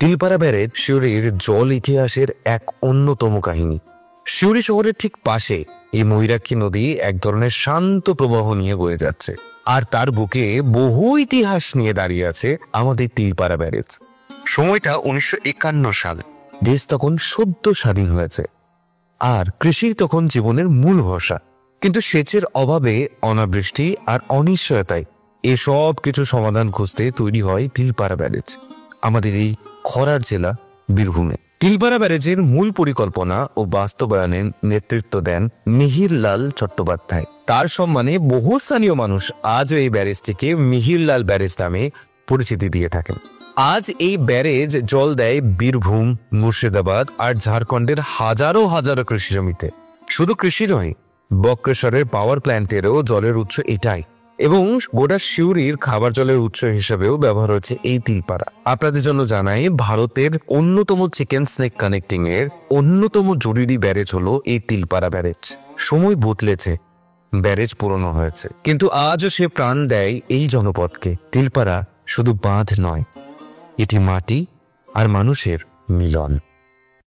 Tilpara barrage সিউড়ির জল ইতিহাসের এক অন্যতম কাহিনী। সিউড়ি শহরের ঠিক পাশে এই ময়ূরাক্ষী নদী এক ধরনের শান্ত প্রবাহ নিয়ে বয়ে যাচ্ছে, আর তার বুকে বহু ইতিহাস নিয়ে দাঁড়িয়ে আছে আমাদের তিলপাড়া ব্যারেজ। সময়টা 1951 সাল। দেশ তখন সদ্য স্বাধীন হয়েছে, আর কৃষি তখন জীবনের মূল ভরসা। কিন্তু সেচের অভাবে, অনাবৃষ্টি আর অনিশ্চয়তায় এসব কিছু সমাধান খুঁজতে তৈরি হয় তিলপাড়া ব্যারেজ আমাদের এই খরার জেলা বীরভূমে। তিলপাড়া ব্যারেজের মূল পরিকল্পনা ও বাস্তবায়নের নেতৃত্ব দেন মিহিরলাল চট্টোপাধ্যায়। তার সম্মানে বহু স্থানীয় মানুষ আজও এই ব্যারেজটিকে মিহিরলাল ব্যারেজ নামে পরিচিতি দিয়ে থাকেন। আজ এই ব্যারেজ জল দেয় বীরভূম, মুর্শিদাবাদ আর ঝাড়খণ্ডের হাজারো হাজারো কৃষি জমিতে। শুধু কৃষি নয়, বক্রেশ্বরের পাওয়ার প্ল্যান্টেরও জলের উৎস এটাই, এবং গোটা সিউড়ির খাবার জলের উৎস হিসেবেও ব্যবহার হচ্ছে এই তিলপাড়া। আপনাদের জন্য জানাই, ভারতের অন্যতম চিকেন স্নেক কানেক্টিং এর অন্যতম জরুরি ব্যারেজ হলো এই তিলপাড়া ব্যারেজ। সময় বদলেছে, ব্যারেজ পুরনো হয়েছে, কিন্তু আজও সে প্রাণ দেয় এই জনপদকে। তিলপাড়া শুধু বাঁধ নয়, এটি মাটি আর মানুষের মিলন।